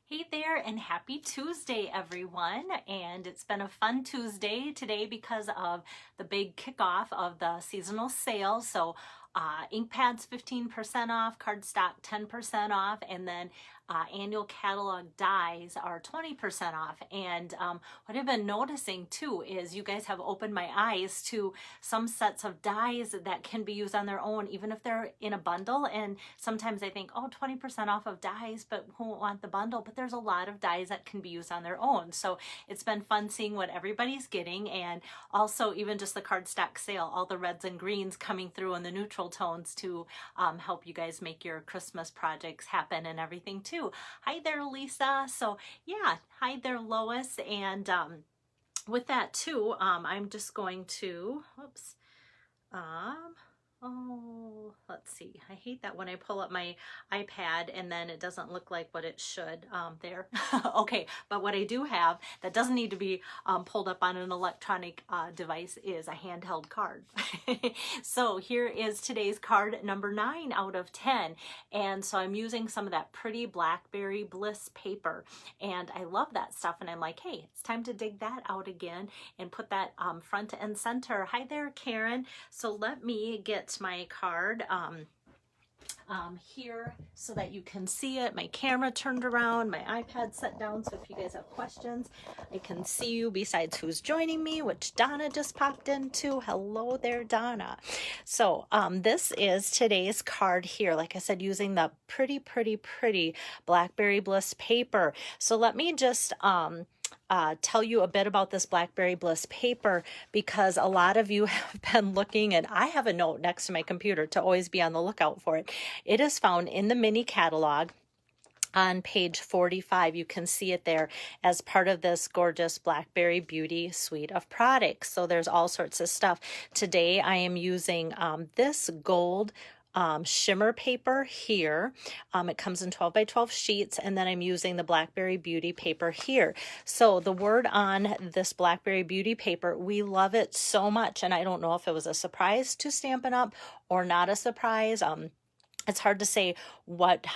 Hey there, and happy Tuesday, everyone. And it's been a fun Tuesday today because of the big kickoff of the seasonal sale. So ink pads 15% off, cardstock 10% off, and then annual catalog dies are 20% off. And what I've been noticing too is you guys have opened my eyes to some sets of dies that can be used on their own, even if they're in a bundle. And sometimes I think, oh, 20% off of dies, but who won't want the bundle? But there's a lot of dies that can be used on their own. So it's been fun seeing what everybody's getting. And also even just the cardstock sale, all the reds and greens coming through and the neutral tones to help you guys make your Christmas projects happen and everything too. Hi there, Lisa. So yeah, hi there, Lois. And with that too, I'm just going to, whoops, oh, let's see. I hate that when I pull up my iPad and then it doesn't look like what it should there. Okay, but what I do have that doesn't need to be pulled up on an electronic device is a handheld card. So here is today's card number 9 out of 10. And so I'm using some of that pretty Blackberry Bliss paper. And I love that stuff. And I'm like, hey, it's time to dig that out again and put that front and center. Hi there, Karen. So let me get my card here so that you can see it. My camera turned around, my iPad set down, so if you guys have questions, I can see you besides who's joining me, which Donna just popped into. Hello there, Donna. So this is today's card here, like I said, using the pretty Blackberry Bliss paper. So let me just tell you a bit about this Blackberry Bliss paper, because a lot of you have been looking, and I have a note next to my computer to always be on the lookout for it. It is found in the mini catalog on page 45. You can see it there as part of this gorgeous Blackberry Beauty suite of products. So there's all sorts of stuff. Today I am using this gold shimmer paper here. It comes in 12 by 12 sheets, and then I'm using the Blackberry Beauty paper here. So the word on this Blackberry Beauty paper, we love it so much, and I don't know if it was a surprise to Stampin' Up! Or not a surprise. It's hard to say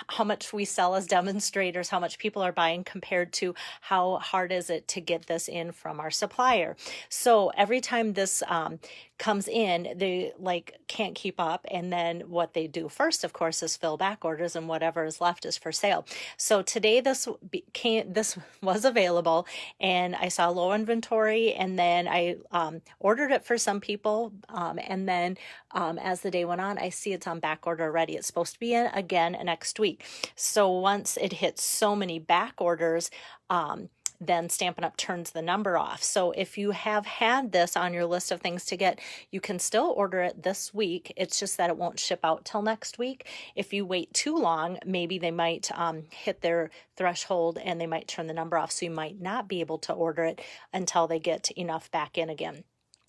how much we sell as demonstrators, how much people are buying compared to how hard is it to get this in from our supplier. So every time this comes in, they can't keep up. And then what they do first, of course, is fill back orders, and whatever is left is for sale. So today this was available, and I saw low inventory, and then I ordered it for some people. And then as the day went on, I see it's on back order already. It's supposed to be in again next week. So once it hits so many back orders, then Stampin' Up! Turns the number off. So if you have had this on your list of things to get, you can still order it this week. It's just that it won't ship out till next week. If you wait too long, maybe they might hit their threshold and they might turn the number off. So you might not be able to order it until they get enough back in again.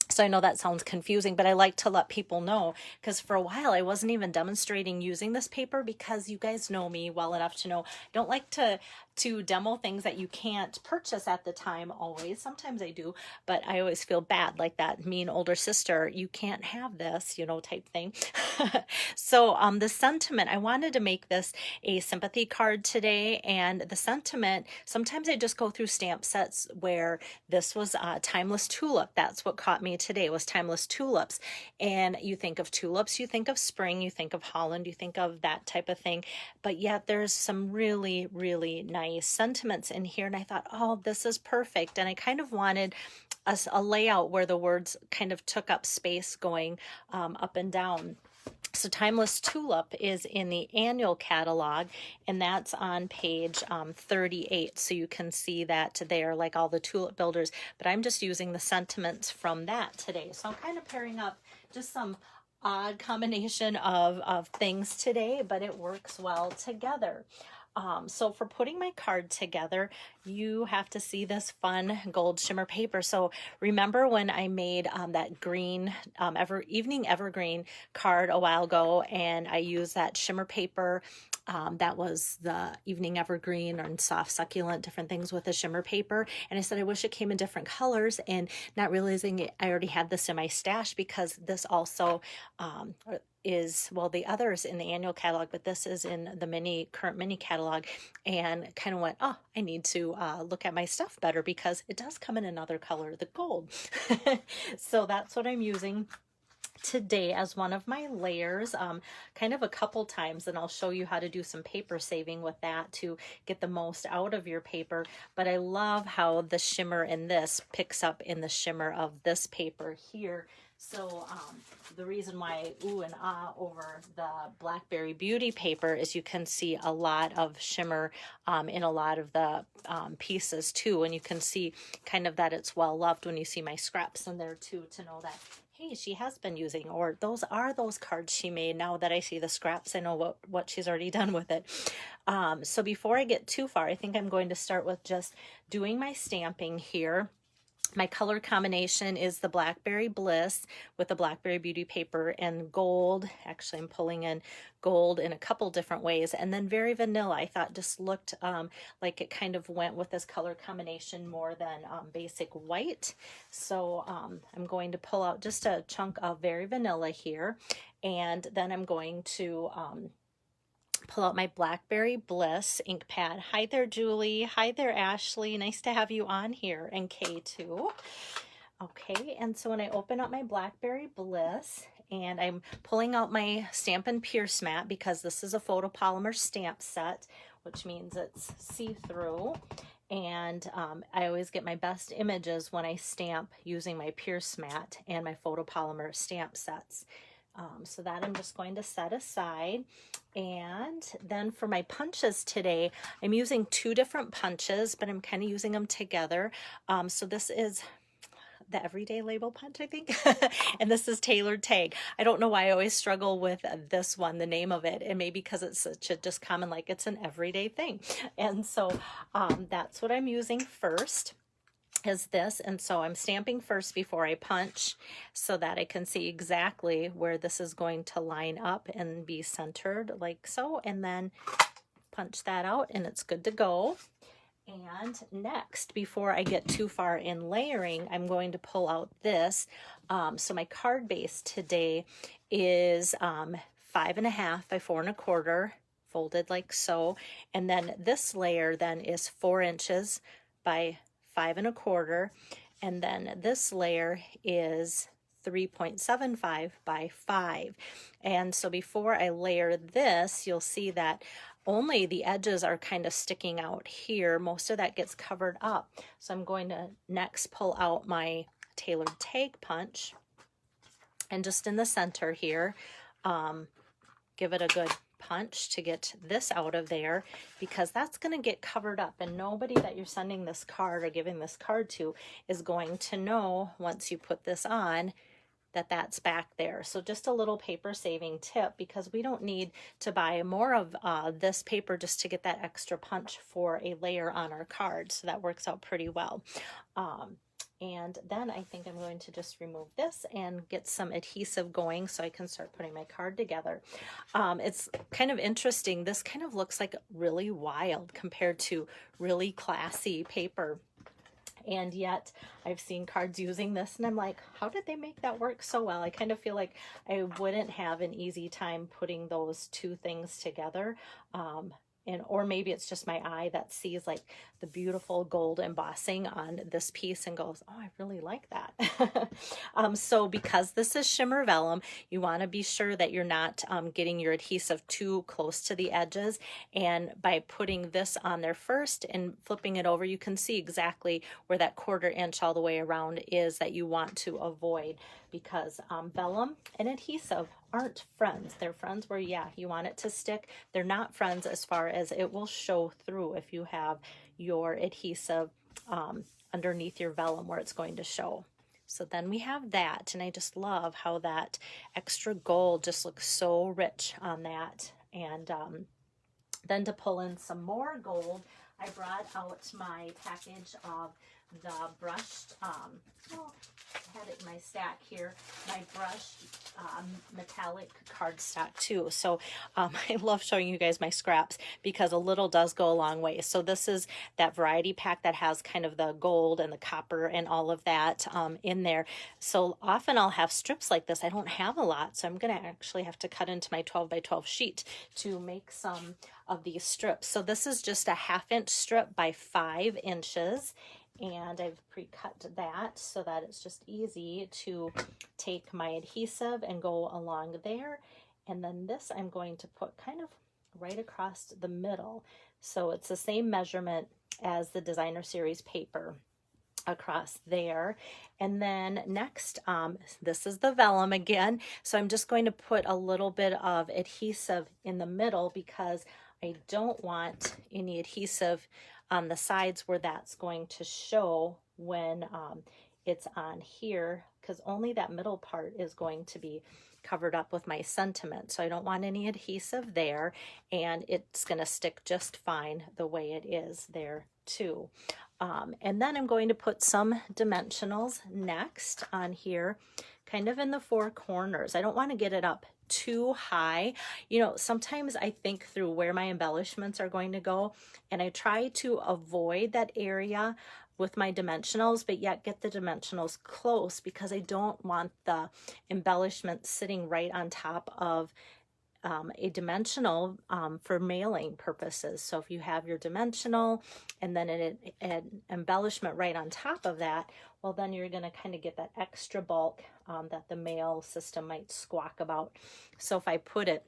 So I know that sounds confusing, but I like to let people know, because for a while I wasn't even demonstrating using this paper, because you guys know me well enough to know I don't like to demo things that you can't purchase at the time always. Sometimes I do, but I always feel bad, like that mean older sister, you can't have this, type thing. So the sentiment, I wanted to make this a sympathy card today, and the sentiment, sometimes I just go through stamp sets where this was Timeless Tulip. That's what caught me today, was Timeless Tulips. And you think of tulips, you think of spring, you think of Holland, you think of that type of thing, but yet there's some really nice sentiments in here, and I thought, oh, this is perfect. And I kind of wanted a layout where the words kind of took up space going up and down. So Timeless Tulip is in the annual catalog, and that's on page 38. So you can see that there, like all the tulip builders, but I'm just using the sentiments from that today. So I'm kind of pairing up just some odd combination of things today, but it works well together. So for putting my card together, you have to see this fun gold shimmer paper. So remember when I made that green evening evergreen card a while ago, and I used that shimmer paper that was the evening evergreen and soft succulent, different things with the shimmer paper. And I said, I wish it came in different colors, and not realizing I already had this in my stash, because this also, is, well, the others in the annual catalog, but this is in the current mini catalog, and kind of went, oh, I need to look at my stuff better because it does come in another color, the gold. So that's what I'm using today as one of my layers, kind of a couple times, and I'll show you how to do some paper saving with that to get the most out of your paper. But I love how the shimmer in this picks up in the shimmer of this paper here. So the reason why ooh and ah over the Blackberry Beauty paper is you can see a lot of shimmer in a lot of the pieces too, and you can see kind of that it's well loved when you see my scraps in there too, to know that, hey, she has been using, or those are those cards she made. Now that I see the scraps, I know what she's already done with it. So before I get too far, I think I'm going to start with just doing my stamping here. My color combination is the Blackberry Bliss with the Blackberry Beauty paper and gold. Actually, I'm pulling in gold in a couple different ways. And then Very Vanilla, I thought just looked like it kind of went with this color combination more than basic white. So I'm going to pull out just a chunk of Very Vanilla here. And then I'm going to pull out my Blackberry Bliss ink pad. Hi there, Julie. Hi there, Ashley. Nice to have you on here. And Kay too. Okay, and so when I open up my Blackberry Bliss, and I'm pulling out my Stampin' Pierce mat because this is a photopolymer stamp set, which means it's see-through. And I always get my best images when I stamp using my Pierce mat and my photopolymer stamp sets. So that I'm just going to set aside. And then for my punches today, I'm using two different punches, but I'm kind of using them together. So this is the Everyday Label punch, I think, and this is Tailored Tag. I don't know why I always struggle with this one, the name of it, and maybe because it's such a just common, like it's an everyday thing. And so that's what I'm using first, is this. And so I'm stamping first before I punch so that I can see exactly where this is going to line up and be centered like so, and then punch that out and it's good to go. And next, before I get too far in layering, I'm going to pull out this. So my card base today is 5.5 by 4.25, folded like so. And then this layer then is 4 inches by 5.25, and then this layer is 3.75 by 5. And so before I layer this, you'll see that only the edges are kind of sticking out here. Most of that gets covered up. So I'm going to next pull out my Tailored Tag punch, and just in the center here, give it a good punch to get this out of there, because that's going to get covered up, and nobody that you're sending this card or giving this card to is going to know once you put this on that that's back there. So just a little paper saving tip, because we don't need to buy more of this paper just to get that extra punch for a layer on our card. So that works out pretty well. And then I think I'm going to just remove this and get some adhesive going so I can start putting my card together. It's kind of interesting. This kind of looks like really wild compared to really classy paper. And yet I've seen cards using this and I'm like, how did they make that work so well? I kind of feel like I wouldn't have an easy time putting those two things together. Or maybe it's just my eye that sees like the beautiful gold embossing on this piece and goes, oh, I really like that. So because this is shimmer vellum, you want to be sure that you're not getting your adhesive too close to the edges. And by putting this on there first and flipping it over, you can see exactly where that 1/4 inch all the way around is that you want to avoid, because vellum and adhesive aren't friends. They're friends where, yeah, you want it to stick. They're not friends as far as it will show through if you have your adhesive underneath your vellum where it's going to show. So then we have that, and I just love how that extra gold just looks so rich on that. And then to pull in some more gold, I brought out my package of the brushed, I had it in my stack here, my brushed metallic cardstock too. So I love showing you guys my scraps because a little does go a long way. So this is that variety pack that has kind of the gold and the copper and all of that in there. So often I'll have strips like this. I don't have a lot, so I'm going to actually have to cut into my 12 by 12 sheet to make some of these strips. So this is just a 1/2 inch strip by 5 inches. And I've pre-cut that so that it's just easy to take my adhesive and go along there. And then this I'm going to put kind of right across the middle. So it's the same measurement as the designer series paper across there. And then next, this is the vellum again. So I'm just going to put a little bit of adhesive in the middle because I don't want any adhesive on the sides where that's going to show when it's on here, because only that middle part is going to be covered up with my sentiment. So I don't want any adhesive there, and it's going to stick just fine the way it is there too. And then I'm going to put some dimensionals next on here, kind of in the 4 corners. I don't want to get it up too high. You know, sometimes I think through where my embellishments are going to go, and I try to avoid that area with my dimensionals, but yet get the dimensionals close because I don't want the embellishment sitting right on top of a dimensional for mailing purposes. So if you have your dimensional and then an embellishment right on top of that, well, then you're going to kind of get that extra bulk that the mail system might squawk about. So if I put it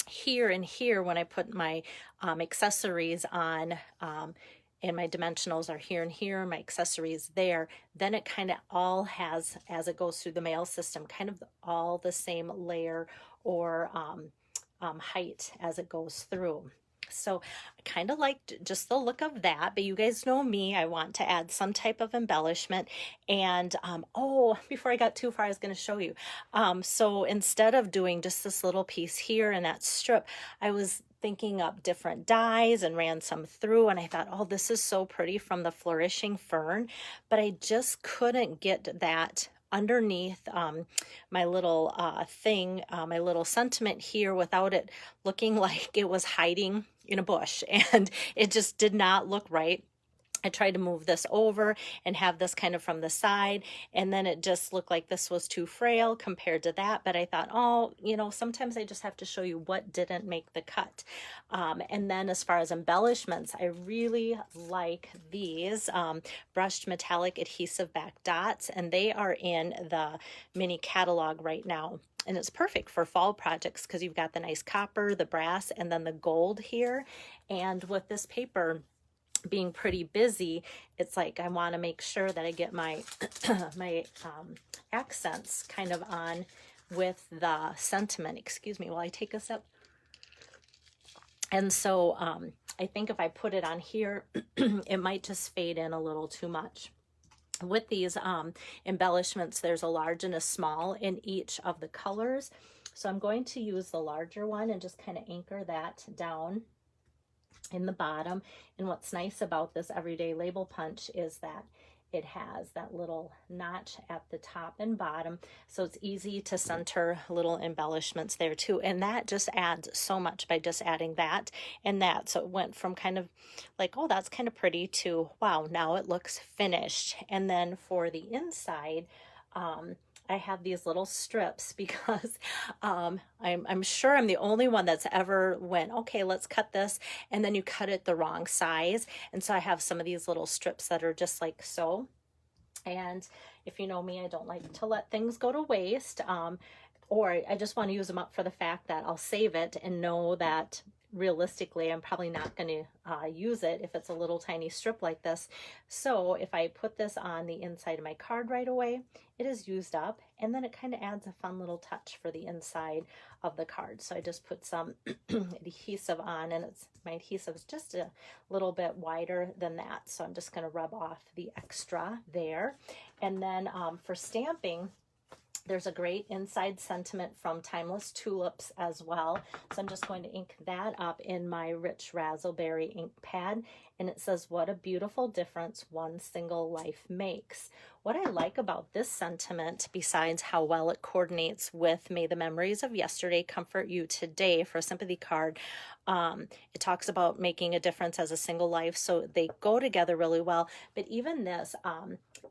here and here, when I put my accessories on, and my dimensionals are here and here, my accessories there, then it kind of all has, as it goes through the mail system, kind of all the same layer or height as it goes through. So I kind of liked just the look of that, but you guys know me, I want to add some type of embellishment. And oh, before I got too far, I was going to show you. So instead of doing just this little piece here and that strip, I was thinking up different dyes and ran some through, and I thought, oh, this is so pretty from the Flourishing Fern, but I just couldn't get that underneath my little thing, my little sentiment here, without it looking like it was hiding in a bush, and it just did not look right. I tried to move this over and have this kind of from the side, and then it just looked like this was too frail compared to that. But I thought, oh, you know, sometimes I just have to show you what didn't make the cut. And then as far as embellishments, I really like these brushed metallic adhesive back dots, and they are in the mini catalog right now. And it's perfect for fall projects because you've got the nice copper, the brass, and then the gold here. And with this paper being pretty busy, it's like I want to make sure that I get my my accents kind of on with the sentiment. Excuse me while I take a sip. And so I think if I put it on here, it might just fade in a little too much. With these embellishments, there's a large and a small in each of the colors. So I'm going to use the larger one and just kind of anchor that down in the bottom. And what's nice about this everyday label punch is that it has that little notch at the top and bottom, so it's easy to center little embellishments there too. And that just adds so much by just adding that and that. So it went from kind of like, oh, that's kind of pretty, to wow, now it looks finished. And then for the inside, I have these little strips because I'm sure I'm the only one that's ever went, okay, let's cut this, and then you cut it the wrong size. And so I have some of these little strips that are just like so. And if you know me, I don't like to let things go to waste, or I just want to use them up for the fact that I'll save it and know that realistically I'm probably not going to use it if it's a little tiny strip like this. So if I put this on the inside of my card right away, it is used up, and then it kind of adds a fun little touch for the inside of the card. So I just put some adhesive on, and my adhesive is just a little bit wider than that, so I'm just going to rub off the extra there. And then for stamping, There's a great inside sentiment from Timeless Tulips as well. So I'm just going to ink that up in my rich razzleberry ink pad. And it says, what a beautiful difference one single life makes. What I like about this sentiment, besides how well it coordinates with May the Memories of Yesterday Comfort You Today for a sympathy card, it talks about making a difference as a single life. So they go together really well. But even this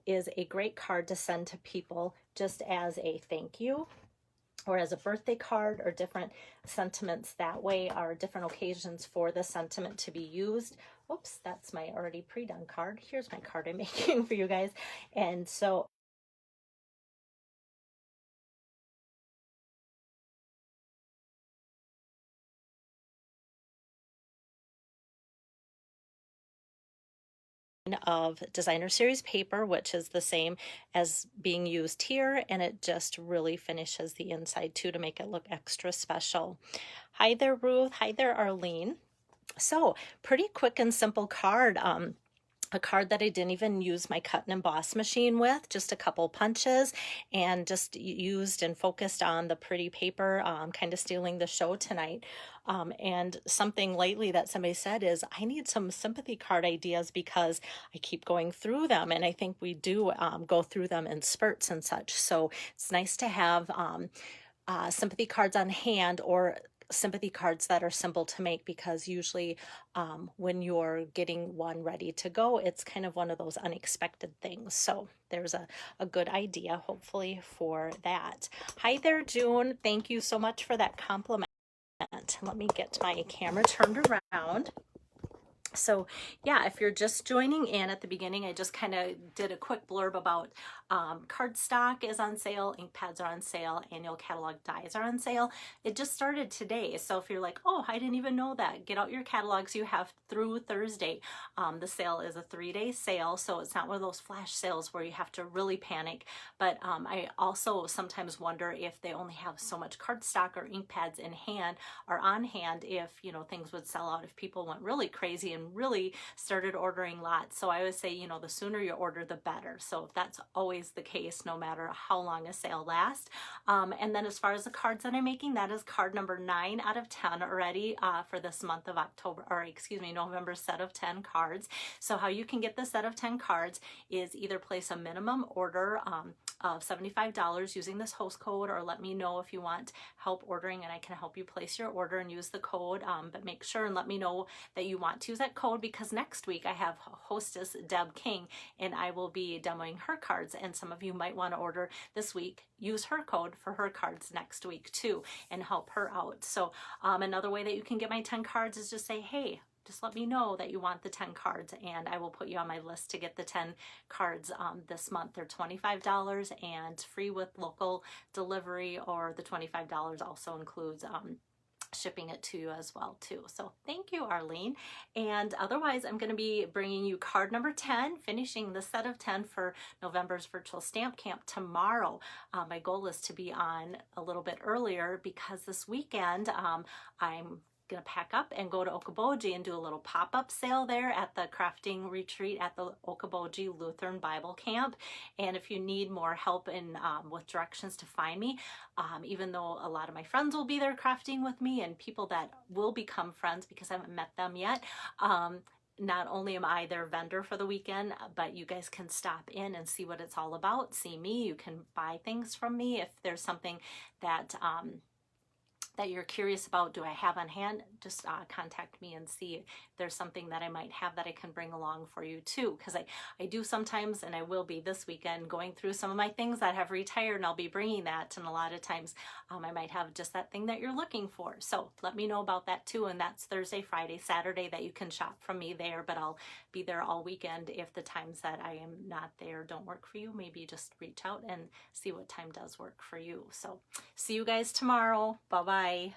is a great card to send to people just as a thank you, or as a birthday card, or different sentiments that way, are different occasions for the sentiment to be used. Oops, that's my already pre-done card. Here's my card I'm making for you guys. And so of designer series paper, which is the same as being used here, and it just really finishes the inside too to make it look extra special. Hi there, Ruth. Hi there, Arlene. So pretty quick and simple card. A card that I didn't even use my cut and emboss machine with, just a couple punches, and just used and focused on the pretty paper, kind of stealing the show tonight. And something lately that somebody said is, I need some sympathy card ideas because I keep going through them, and I think we do go through them in spurts and such. So it's nice to have sympathy cards on hand, or sympathy cards that are simple to make, because usually when you're getting one ready to go, it's kind of one of those unexpected things. So there's a good idea hopefully for that. Hi there, June. Thank you so much for that compliment. Let me get my camera turned around. So yeah, if you're just joining in at the beginning, I just kind of did a quick blurb about cardstock is on sale, ink pads are on sale, annual catalog dies are on sale. It just started today. So if you're like, oh, I didn't even know that, get out your catalogs. You have through Thursday. The sale is a 3-day sale, so it's not one of those flash sales where you have to really panic. But I also sometimes wonder if they only have so much cardstock or ink pads in hand or on hand, if things would sell out if people went really crazy and really started ordering lots. So I always say, the sooner you order, the better. So that's always the case, no matter how long a sale lasts. And then as far as the cards that I'm making, that is card number 9 out of 10 already for this month of October, or excuse me, November set of 10 cards. So how you can get the set of 10 cards is either place a minimum order of $75 using this host code, or let me know if you want help ordering and I can help you place your order and use the code. But make sure and let me know that you want to use that code, because next week I have hostess Deb King and I will be demoing her cards, and some of you might want to order this week. Use her code for her cards next week too and help her out. So another way that you can get my 10 cards is just say, hey, just let me know that you want the 10 cards and I will put you on my list to get the 10 cards this month. They're $25 and free with local delivery, or the $25 also includes shipping it to you as well too. So thank you, Arlene. And otherwise, I'm going to be bringing you card number 10, finishing the set of 10 for November's virtual stamp camp tomorrow. My goal is to be on a little bit earlier because this weekend I'm gonna pack up and go to Okoboji and do a little pop-up sale there at the crafting retreat at the Okoboji Lutheran Bible Camp. And if you need more help in with directions to find me, even though a lot of my friends will be there crafting with me and people that will become friends because I haven't met them yet, not only am I their vendor for the weekend, but you guys can stop in and see what it's all about, see me. You can buy things from me if there's something that that you're curious about, do I have on hand, just contact me and see if there's something that I might have that I can bring along for you too. Because I do sometimes, and I will be this weekend, going through some of my things that have retired, and I'll be bringing that. And a lot of times I might have just that thing that you're looking for. So let me know about that too. And that's Thursday, Friday, Saturday that you can shop from me there, but I'll be there all weekend. If the times that I am not there don't work for you, maybe just reach out and see what time does work for you. So see you guys tomorrow. Bye-bye.